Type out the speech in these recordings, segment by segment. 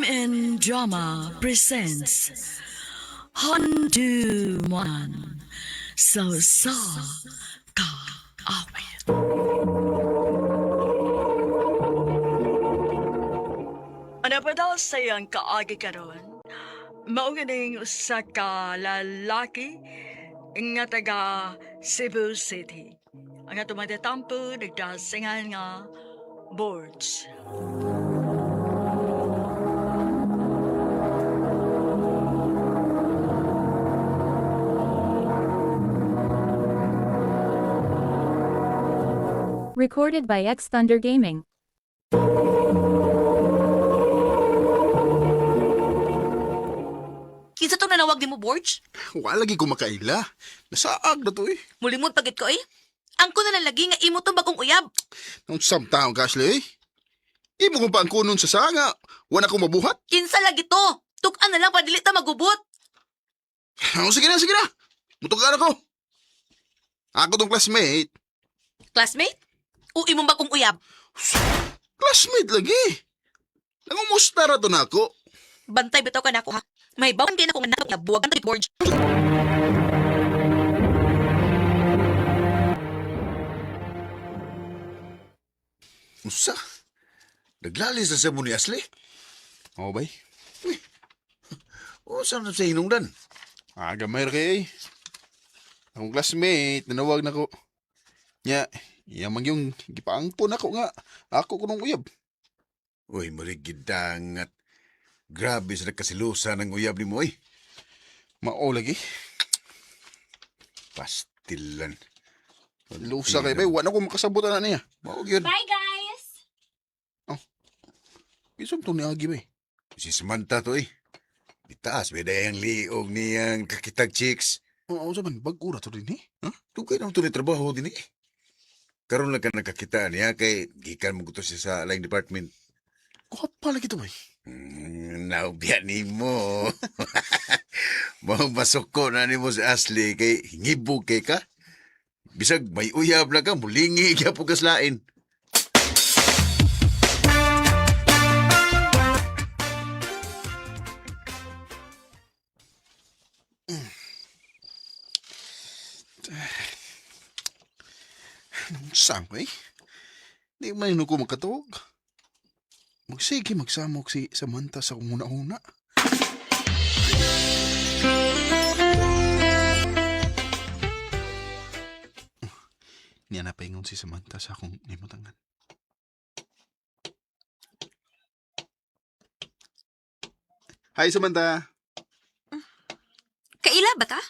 and Drama presents Handuman Sa Ka Awit. Ano pa daw sayang kaagi karon? Mauganing usa ka lalaki nga taga Cebu City. Ang atong matatampo nagdasingan nga boards. Recorded by X Thunder Gaming. Kinsa tong nanawag ni mo, Borge? Wala lagi ko makaila. Nasaag na to eh. Mulimod pagit ko eh. Angko na lang lagi nga imo tong bagong uyab. Nung samtaong Ashley eh. Imo ko pa ang kunon sa sanga. Wala ko mabuhat. Kinsa lagi to? Tukan na lang padili ta magubot. Oh, sige na, sige na. Mutugan ako. Ako tong classmate. Classmate? O imong bagong uyab? Classmate lagi. Nangumusta ra to na ako. Bantay bitaw ka na ako ha. May bawang din ako nga nakap buwagan to Borge. Usa? Naglalis na sa mo ni Ashley? Oo bay. O saan na sa hinungdan? Gamay ra kay. Akong classmate, nanawag na ko. Nya, yamang yung gipaangpon ako nga. Ako kunong uyab. Uy, marigid dangat. Grabe sa nagkasilusa ng uyab ni mo, eh. Mao lagi. Pastilan. Lusa kay bay, wala ko makasabutan na niya. Mao yun. Bye guys! Isang to ni Agi bay. Si Samantha to, eh. Itaas, may dayang liog niyang kakitag chicks. Oo, saman, bag-ura to din eh. Ha? Tugay naman to ni trabaho din, eh. Karoon lang ka nakakita niya kay gikan mo gusto siya sa line department. Kuha pa lagi to bay. Naubyan ni mo. Mau masok ko na ni mo si Ashley kay hingibog kay ka. Bisag may uyab na ka, mulingi kaya pugaslain. Saan bay? Di man ko magkatuog. Magsige magsamok si Samantha sa una-una. Niya na paingon si Samantha sa akong nimutangan. Hi Samantha. Kaila ba ta?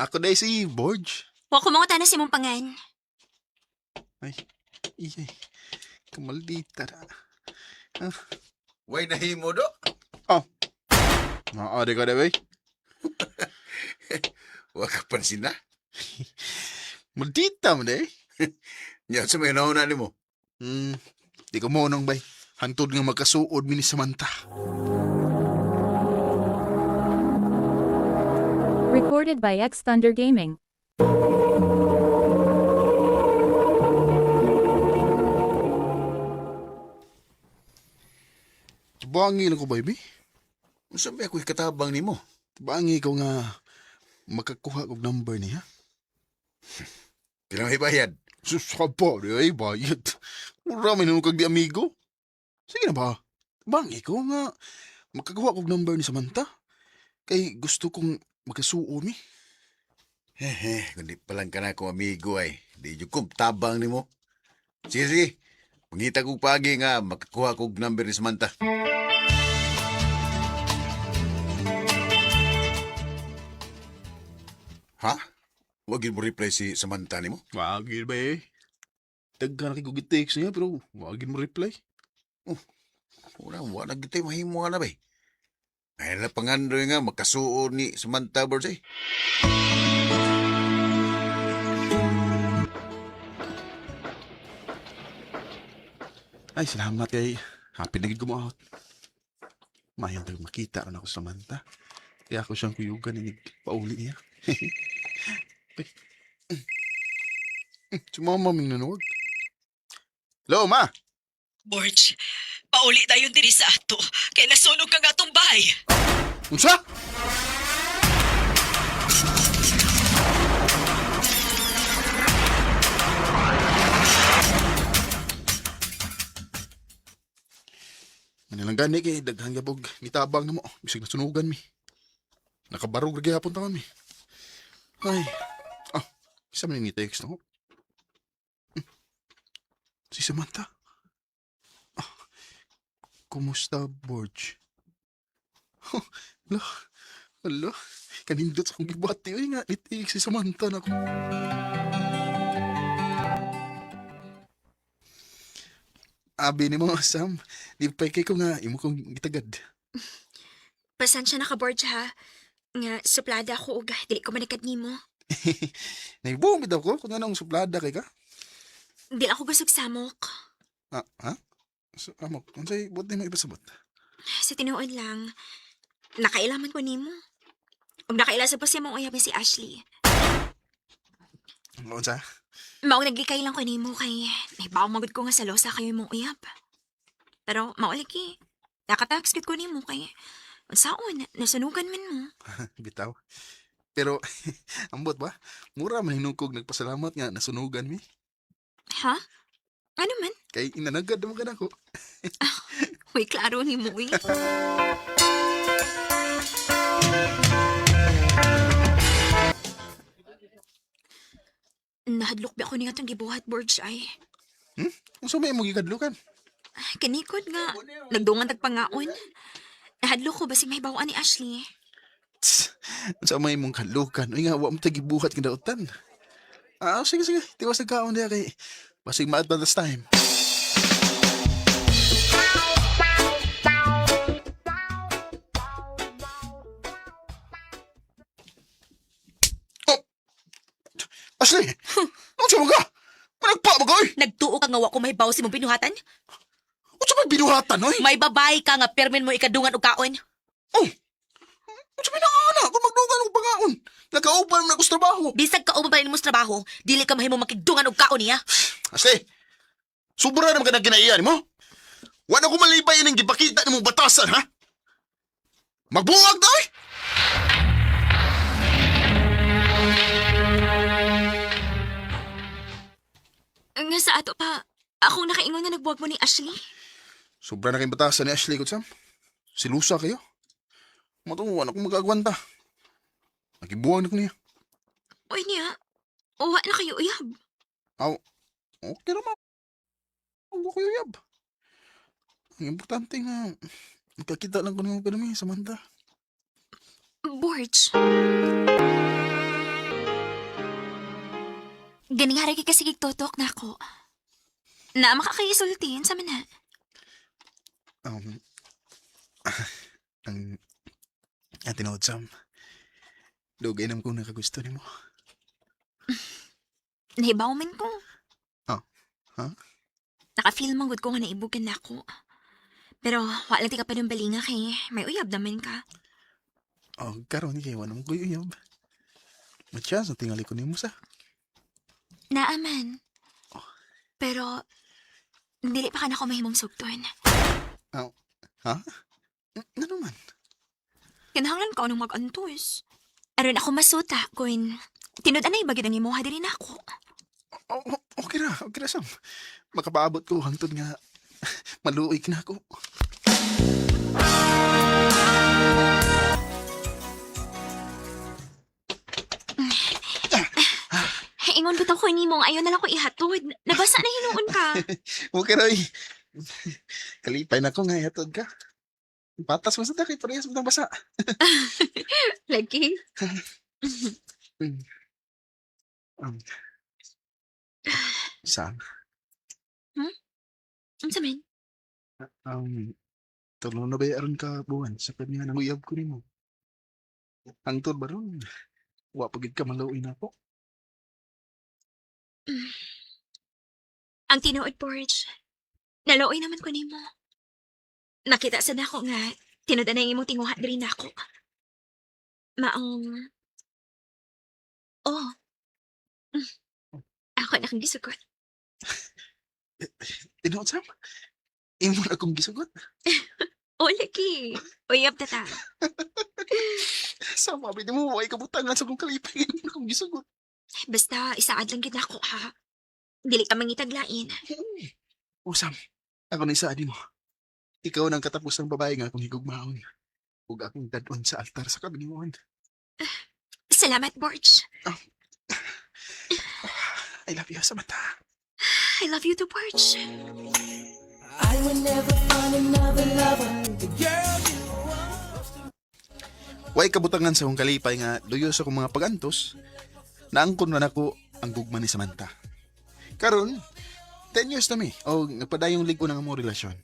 Ako na si Borge. Wa ko mga tanas imong pangan. Ay, iyay. Kamaldita na. Way nahimo do. Di ka na bay. Wa ka pansin na. Maldita mo na eh. Nya sa may nauna ni mo. Di ko mo nang bay. Hantod nga magkasuod mi ni Samantha. Recorded by X Thunder Gaming. Bangi lang ko, baby. Sabi ako ikatabang ni mo. Bangi ko nga makakuha kong number niya. Pilang bayad. Sus, haba, ay bayad. Marami na kag di amigo. Sige na ba? Bangi ko nga makakuha kong number ni Samantha. Kay gusto kong magkasuo mi. Kundi palang ka na akong amigo ay. Di yung tabang ni mo. Sige, sige. Pangita kong pagi nga makakuha kong number ni Samantha. Ha? Wagin mo reply si Samantha ni mo? Wagin ba eh? Daghan na kay text niya pero wagin mo reply. Wala gitay mahimo nga na ba eh. Ay na pangandoy nga makasuo ni Samantha Birds eh. Ay, salamat kay happy na gid ko mo out. Mayang tayo makita ron ako sa Samantha. Kaya ako siyang kuyugan ni pauli niya. Si mama ming nanood. Hello, ma! Borge, Pauli dayon diri sa ato. Kay nasunog ka nga atong bahay. Unsa? Manilang gani kay daghang gabog mitabang na mo. Bisig nasunugan mi. Nakabarog ra gyapon ta mi. Ay. Ah, isa man ni text no. Si Samantha. Ah, kumusta, Borge? Hala, hala. Kanindot sa kong gibati. Uy nga, itiig si Samantha na ko. Abi ni mo, Sam. Di pa kay ko nga, imo kong gitagad. Pasensya na ka, Borge, ha? Nga, suplada ako ug dili ko manikad nimo. Naibuong bitaw ko, kung anong suplada kay ka. Dili ako gusog samok. Ah, ha? So, amok, unsay buot na mo ipasabot? Sa tinuod lang, nakailaman ko nimo. Ug nakaila pa siya mong uyab si Ashley. Unsa? Mao naglikay lang ko nimo kay nahibaw magud ko nga sa losa kayo mong uyab. Pero mauliki, nakatax ko nimo kay unsaon nasunugan man mo. Bitaw. Pero, ambot ba? Mura man hinungkog nagpasalamat nga nasunugan mi. Ha? Ano man? Kay inanagad mo ka na ko. Uy, klaro ni mo, uy. Nahadlok ba ako ni nga itong gibuhat, Borge, ay. Unsa may mo gikadlukan? Kanikod nga, nagdungan tagpangaon. Nahadlok ko basig may bawaan ni Ashley. Tss, unsa may mong kadlukan? Uy nga, wa mo tagibuhat kidautan. Ah, sige, sige. Tiwas nagkaon niya kay basig ma-advance time. Oh! Ashley! Unsa mo ka? Managpa mo ka, oy! Nagtuo ka nga wa ko mahibaw si mong binuhatan? Unsa may binuhatan, oy? May babae ka nga permin mo ikadungan og kaon. Oh! Unsa may naana kung magdugan og pangaon? Nagkauban mo na ko sa trabaho. Bisag ka uban pa rin mo sa trabaho, dili ka mahimo makigdungan og kaon niya. Ashley! Sobra naman ka na kinaiyan mo. Wala ko malipay ng gipakita ni mong batasan, ha? Magbuwag daw, eh! Nga sa ato pa, akong nakaingon nga nagbuwag mo ni Ashley. Sobra na kayong batasan ni Ashley, Kutsam. Silusa kayo. Matunguan akong mag-agwanta. Nagibuwag na ko niya. Uy niya, uwa na kayo uyab. Aw, okay naman. Huwag ko yuyab. Ang importante nga, nakakita lang ko naman kami, Samantha. Borge. Ganing haragi kasi gigtotok na ako. Na makakaisultin sa mana. Um, ang tinood, Sam. Dugay naman kung nakagusto ni mo. Nahibaw man ko. Oh, ha? Naka-feel man good ko nga naibugan na ako. Pero wala ti ka pa ng balinga kay may uyab naman ka. Oh, karon kay wala mo ko yuyab. Matyas, ang tingali ko ni mo sa. Naaman. Pero, dili pa ka na ako mahimong sugton. Ha? Ano man? Kinahanglan ka nung mag-antos. Aron ako masuta kung tinud anay bagid ang imuha diri na ako. Okay na, Sam. Makapaabot ko hangtod nga maluig na ako. Ingon bitaw ko nimo nga ayaw na lang ko ihatod. Nabasa na hinuon ka. Okay na, eh. Kalipay na ko nga, hatod ka. Patas mo sa takay, parehas mo ng basa. Lagi. Um, Sam, Unsa man? tulong na ba aron ka buwan sa kanya nang uyab ko nimo? Hangtod ba ron? Wa pagid ka malawin ako. Ang tinuod, Porge. Naloy naman ko nimo. Nakita sa nako nga tinud anay imong tinguha diri nako. Maong Oh. Mm. Ako na kang gisugot. Tinood, Sam? imo na akong gisugot. O, lagi. Uyab tata. Sama, pwede mo, ay kabutangan sa kong kalipay. Imo na akong gisugot. Basta, isaad lang gid ako, ha? Dili ka mangitaglain. Usam, ako na isa mo. Ikaw nang katapusang babae nga akong higugmaon. Huwag akong dadon sa altar sa kabinguan. Salamat, Borge. I love you, Samantha. I love you too, Borge. Way kabutangan sa kong kalipay nga duyo sa kong mga pagantos, naangkon man ako ang gugma ni Samantha. Karon, 10 years na mi, o nagpadayong ligo ng among relasyon.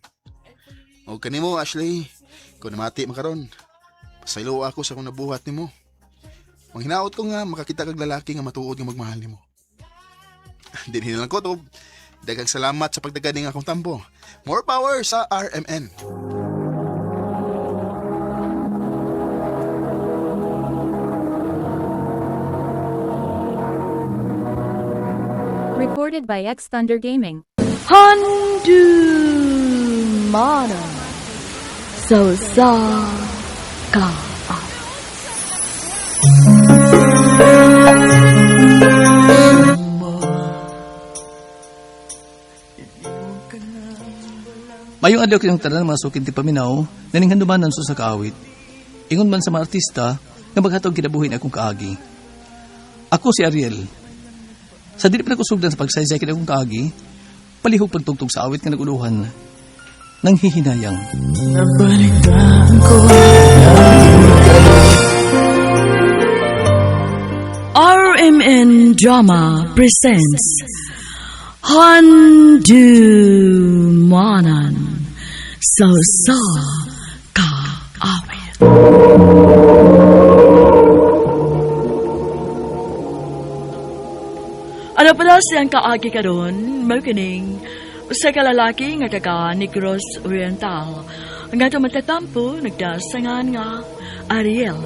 O kanimo, Ashley, kung namati makaron, pasaylo ako sa kong nabuhat nimo. Ang hinaot ko nga makakita kag lalaki nga matuod nga magmahal nimo. Dinhin lang ko to. Daghang salamat sa pagdaganing akong tampo. More power sa RMN. Recorded by X Thunder Gaming. Handu mana so sa ka. Mayong adlaw kayong tanan mga sukin ti paminaw, naning handumanan so sa kaawit. Ingon man sa mga artista, nga maghatag kinabuhin akong kaagi. Ako si Ariel. Sa dili pa nakusugdan sa pagsaysay kin akong kaagi, palihog pagtugtog sa awit nga naguluhan, nang hihinayang. RMN Drama presents Handu Manan So Sa Ka Awit. Ano pala siyang kaagi karon, magkining sa kalalaki nga taga Negros Oriental nga tumatatampo nagdasangan nga Ariel.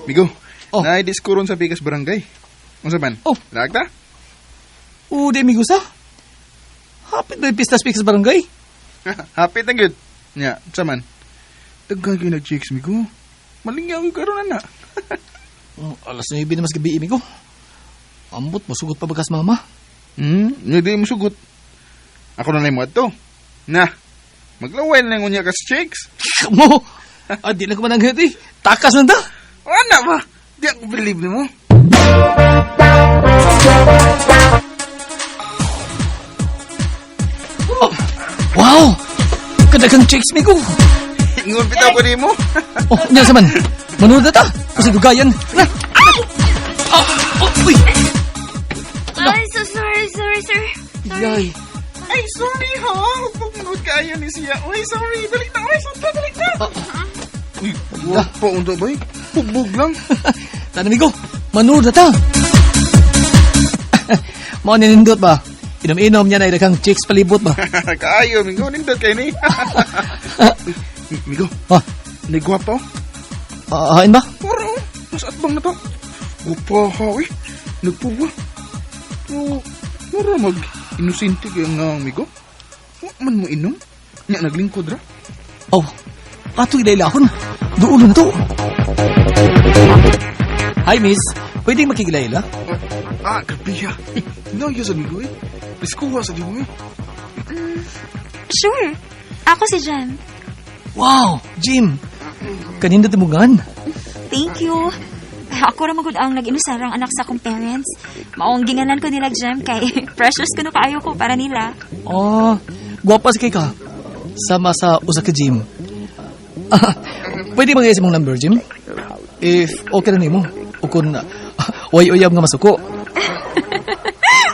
Migo, Oh. naidiskuron sa Pikas Barangay. Unsa man? Oh. Lagta? Ude amigo sa? Hapit ba yung pistas-pikas barangay? Happy na good. Nya, unsa man? Daghan kay nag-chicks, Migo. Malingyaw yung karon na. Alas 9 na mas gabi amigo. Ambot, masugot pa bagas mama. Hindi mo sugot. Ako na lang mo ato. Na, maglaway na lang unya ka sa chicks. Mo! Di na ko mananggat eh. Takas man ta. Ano ba? Di ako believe ni mo. Oh, wow! Kadagang chicks amigo. Ingon bitaw ko ni mo. Oh, niya saman. Manood na ta. Kasi dugayan. Na. Uy! Ay, so sorry, sir. Yay. Ay, sorry ha. Pagpunod kaya ni siya. Uy, sorry. Dalik na. Uy, dalik na. Uy, wapo unta ba eh? Pugbog lang. Tan amigo, manood na ta. Mao ninindot ba? Inom-inom niya na idaghang chicks palibot ba? Kaayo, Migo. Nindot kayo ni. Migo, Ha? nagwapo. Hain ba? Puro. Mas atbang na to. Gupo ha, uy. Nagpuwa. Oh, mura mag-inusinti kaya nga, Migo. Huwag man mo inom. Nya, naglingkod ra. Oh, ato ilailahon. Doon na to. Hi, miss. Pwedeng makikilaila? Kapiya. Inaya sa Migo eh. Piskuha sa Migo eh. Sure. Ako si Jem. Wow, Jim. Kanina timugan. Thank you. Ako ra magud ang nag-inusarang anak sa akong parents. Maong ginganan ko nila Jem kay precious kuno kaayo ko para nila. Oh, guwapa si kay ka. Sama sa usa ka Jim. Pwede bang mong number, Jim? If okay na nimo. O kung way uyab nga masuko.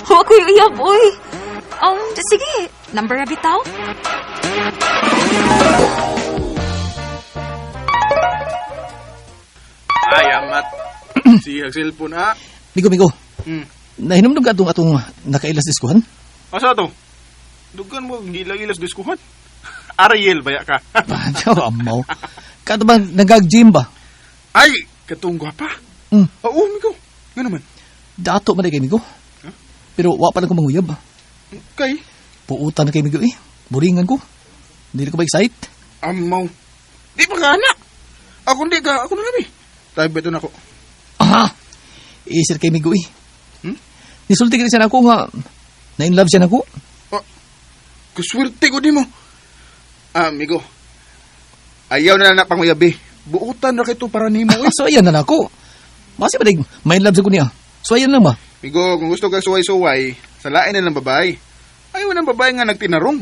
Huwag ko yung iyab, uy. Sige. Number na bitaw? Ay, amat. Si cellphone ha. Migo, Hmm. Nahinumdum ka atong nakailas diskuhan? Asa to? Dugan mo, hindi lang ilas diskuhan. Ariel, baya ka. Paano, amaw? Kato ba, nagag-gym ba? Ay, katong gwapa. Hmm. Oo, Migo. Nga naman. Dato man kay Migo. Pero wa pa lang ko manguyab. Kay, Puutan na kay Migo eh. Buringan ko. Hindi na ko ba excite? amaw. Di pa ka anak. Ako hindi ka, ako na kami. Tayo beto na ako. Aha! Isir kay Migo eh. Hmm? Nisulti ka siya na ako nga. Na-in-love siya na ako. Kuswerte ko di mo. Migo. Ayaw na na panguyabi. Buutan na kito para nimo eh. So ayan na ako. Masi ba may in love sa ko niya? So ayan lang ba? Migo, kung gusto kang suway-suway, salain na ng babae. Ayaw ng babae nga nagtinarong.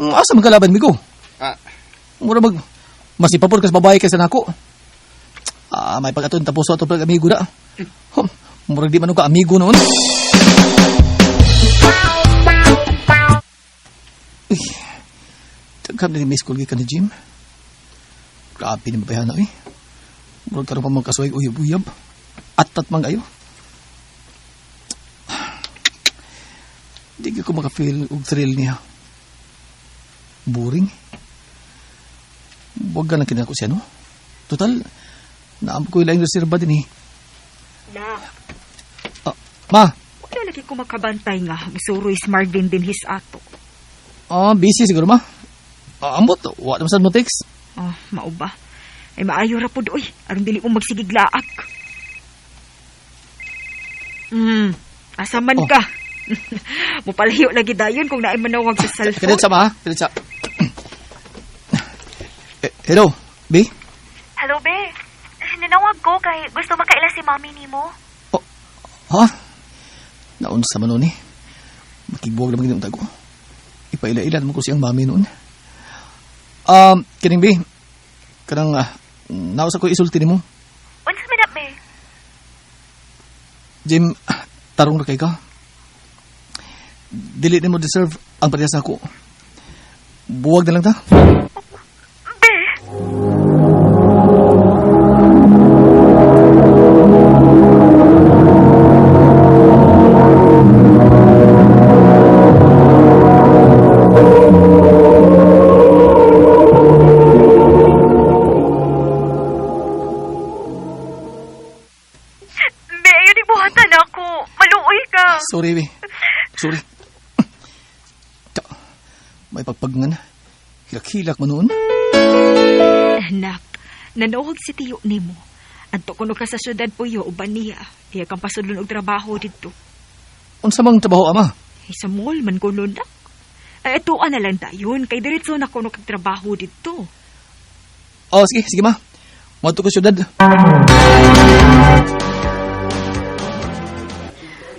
Asa magkalaban Migo? Ah, Mura masipapor ka sa babae kaysa na ako. May pag-aton tapos ato pag amigo na. Mura di man ka amigo noon. Tagam na ni Miss Colgate ka ni Jim. Grabe ni mabayahan na eh. Mura ka rin pa magkasuhay uyab-uyab. At mang ayo. Di ko maka-feel og thrill niya. Boring. Huwag ka lang kinako siya, no? Total, naam ko ilang reserva din eh. Na, Ma, wala lagi ko makabantay nga. Musuroy smart din his ato. busy siguro ma. Ambot, wala naman saan mo text. Oh, mauba. Ay maayo ra po doy. Aron dili mo magsigiglaak. Asaman Oh. ka. Mupalayo lagi dayon kung naay manawag sa cellphone. Kanit sa ma, ha? Kanit sa. Hello, B? Hello, be. Nanawag ko kay gusto makaila si mami ni mo. Ha? Naon sa manon eh. Makigbuwag naman ganyan tago. Ipaila-ila naman ko siyang mami noon. Kining B, kanang naos ako isulti ni mo. Unsa man na, be? Jim, tarong na kay ka. Dili mo deserve ang parehas ako. Buwag na lang ta. Be, ayun yung buhatan ako. Maluoy ka. Sorry, B. Sorry. May pagpagngan. Hilak-hilak mo noon. Anak, nanawag si tiyo nimo. Adto kuno ka sa syudad po yo uban niya. Iya kang pasulon og trabaho dito. Unsa mang trabaho ama? Ay, sa mall man kuno na. Ay, ito na lang dayon. Kay diretso na kuno kag trabaho dito. Oh, sige ma. Madto ko syudad.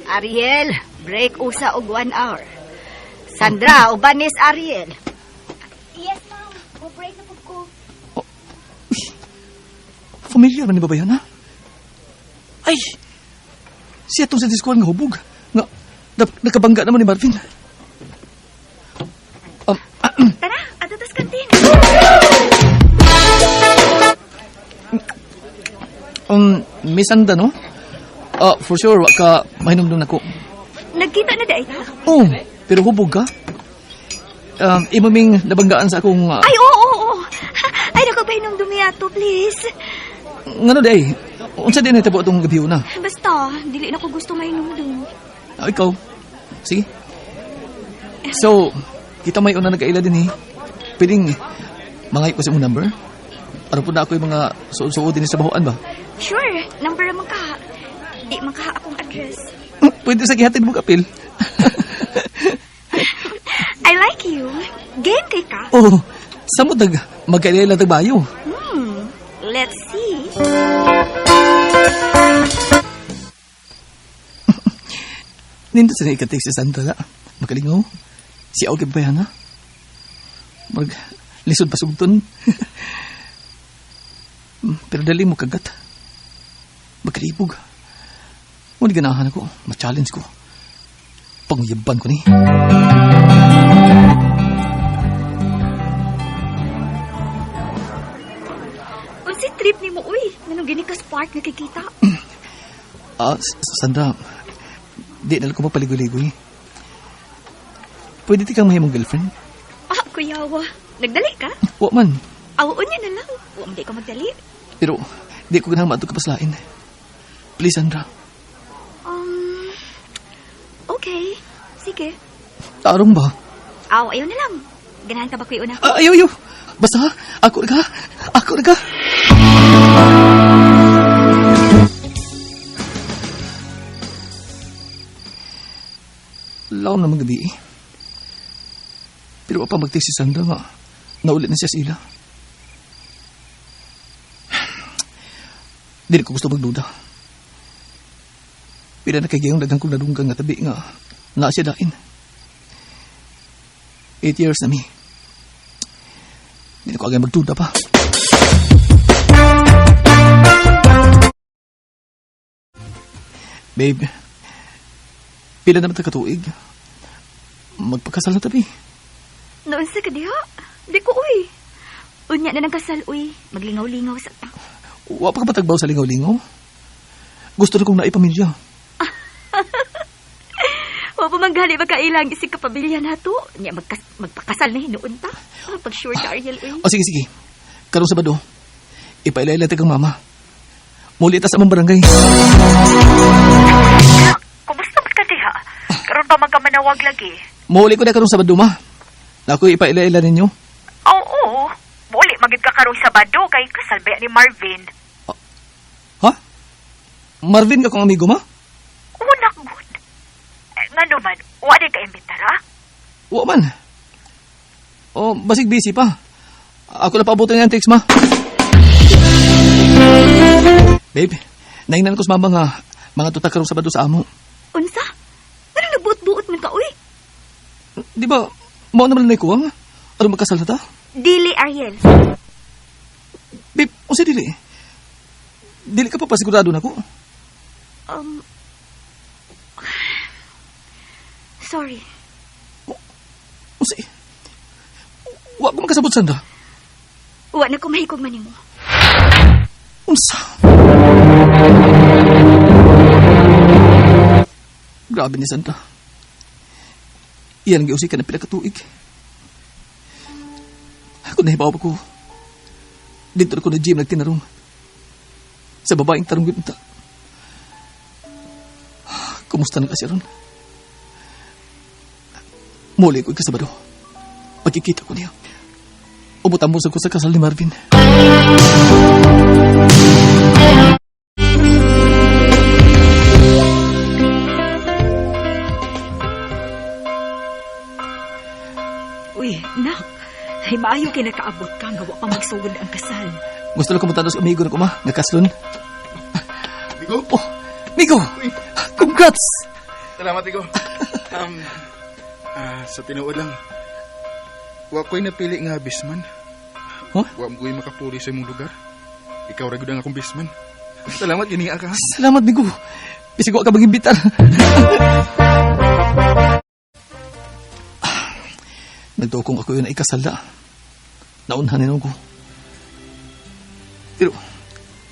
Ariel, break usa og 1 hour. Sandra, ubanis Ariel. Yes, ma'am. Break na po ko. Familiar man ni babayan ha? Ay! Siya itong sa diskuhan nga hubog. Nga, nakabangga naman ni Marvin. Tara, ato tas kantin. Miss Anda, no? For sure, wa ka mahinumdum na ko. Nagkita na day ka? Oh, pero hubog ka? Imaming nabanggaan sa akong... Ay, oo. Ay, nakapahinom dumiyato, please. Ngano day? Unsa din itabo itong gabi na? Basta, dili na ko gusto mainom dun. Ikaw? Sige. So, kita may una nagkaila din eh. Pwedeng mangay ko sa mong number? Para po na ako yung mga suod-suod din sa bahuan ba? Sure, number naman ka. Di man ka akong address. Pwede sa gihatid mo kapil. I like you. Game kay ka. Oh, samot magkaila tagbayo. Let's see. Nindot sa ikatik si Santa na. Makalingaw. Si August ba yan ha? Lisod pa sugton. Pero dali mo kagat. Magkalibog. Ngunit ganahan ako. Ma-challenge ko. Panguyaban ko ni. Unsi trip ni mo, uy. Nanong gini ka spark nakikita. Sandra, di na lang ko magpaligoy-ligoy. Pwede di kang mahimong girlfriend? Kuyawa. Nagdali ka? Wa man. Awon niya na lang. Huwag di ka magdali. Pero, di ko ganang mato kapaslain. Please, Sandra. Okay. Sige. Tarong ba? Ayaw na lang. Ganahan ka ba kuya una ko? Ayaw. Basta, ako na ka. Laon na mga gabi eh. Pero pa magtis si Sandra nga, naulit na siya sila. Dili ko gusto magduda. Pila na kagayong dagang kong nadunggang nga tabi nga, naa siya dain. 8 years na mi. Dili ko agay magduda pa. Babe, pila naman ta katuig. Magpakasal na tabi. Noon sa kadiha. Di ko, uy. Unya na ng kasal, uy. Maglingaw-lingaw sa ta. Wa pa ka matagbaw sa lingaw-lingaw? Gusto na kong naipamilya. Wa pa manghali magkailang isig kapamilya na to. Nya magpakasal na hinuon ta. Pag sure ka, Ariel, uy. O sige. Karong Sabado, ipailaila kang mama. Muli ta sa among barangay. Kumusta ba ka diha? Karon pa magkamanawag lagi. Muli ko na karong Sabado, ma. Na ako ipailaila ninyo. Oo. Muli magid ka karong Sabado kay kasalba ni Marvin. Ha? Marvin ka kong amigo, ma? Una good. Nga naman, wala ka imbitar, ha? Wa man. O, basig busy pa. Ako na paabutin nga ang text, ma. Babe, naingnan ko sa mama nga mga tutak karong Sabado sa amo. Unsa? Ano nagbuot-buot man ka, uy? Di ba, mao naman na ikuwang? Ano magkasal na ta? Dili, Ariel. Babe, o si Dili? Dili ka pa pasigurado na ko? Sorry. O si... Wa ko magkasabot, Sandra. Wa na ko mahikog man nimo. Unsa? Grabe ni Sandra. Iyan ang giusik ka na pila katuig. Kung nahibaw ko, dito ko na gym nagtinarong. Sa babaeng tarong ginta. Kumusta na kasi ron? Muli ko ikasabado. Pagkikita ko niya. Umutan mo ko sa kasal ni Marvin. Uy, nak. Ay, maayo kinakaabot ka nga wa pa magsugod ang kasal. Gusto lang kumutan sa amigo na ko, ma. Nga kaslon. Migo? Oh, Migo! Congrats! Salamat, Migo. Sa tinuod lang, wa ko'y napili nga bisman. Huh? Wa mo ko'y makapuli sa imong lugar. Ikaw ragod ang akong bisman. Salamat, gininga ka. Salamat, Migo. Bisig wa ka mag-imbitar. Nagtukong ako yun na ikasal na. Naunhanin ako. Pero,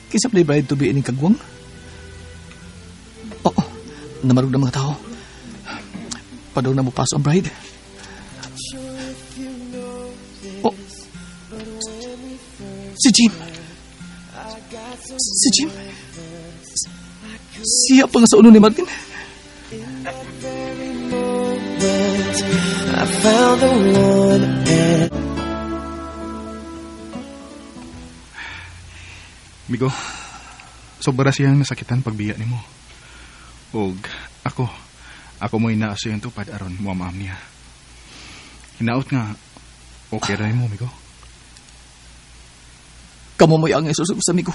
kinsa play bride to be ining kagwang? Oo, namarog na mga tao. Padaw na mo paso ang bride. Oh, si Jim. Si Jim. Siya pa nga sa ulo ni Martin. I found the one and... Migo, sobra siyang nasakitan pagbiya ni mo. Og ako mo inaaso yung tupad aron mo amaam niya. Hinaot nga, okay rin mo, Migo. Kamu mo yung isusunod sa amigo.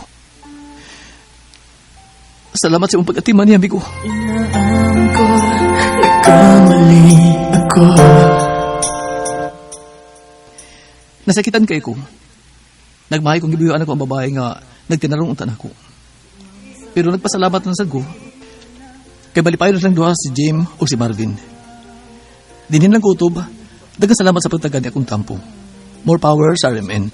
Salamat sa iyong pag-atiman niya, amigo. Inaan ko, nagkamali ako. Nasakitan kay ko. Nagmahay kong gibiyuan ako ang babae nga nagtinarong untan ako. Pero nagpasalamat na sa ko. Kay balipayon lang duha si Jim o si Marvin. Dinhin lang ko utob. Dagang salamat sa pagtagad niya akong tampo. More power sa RMN.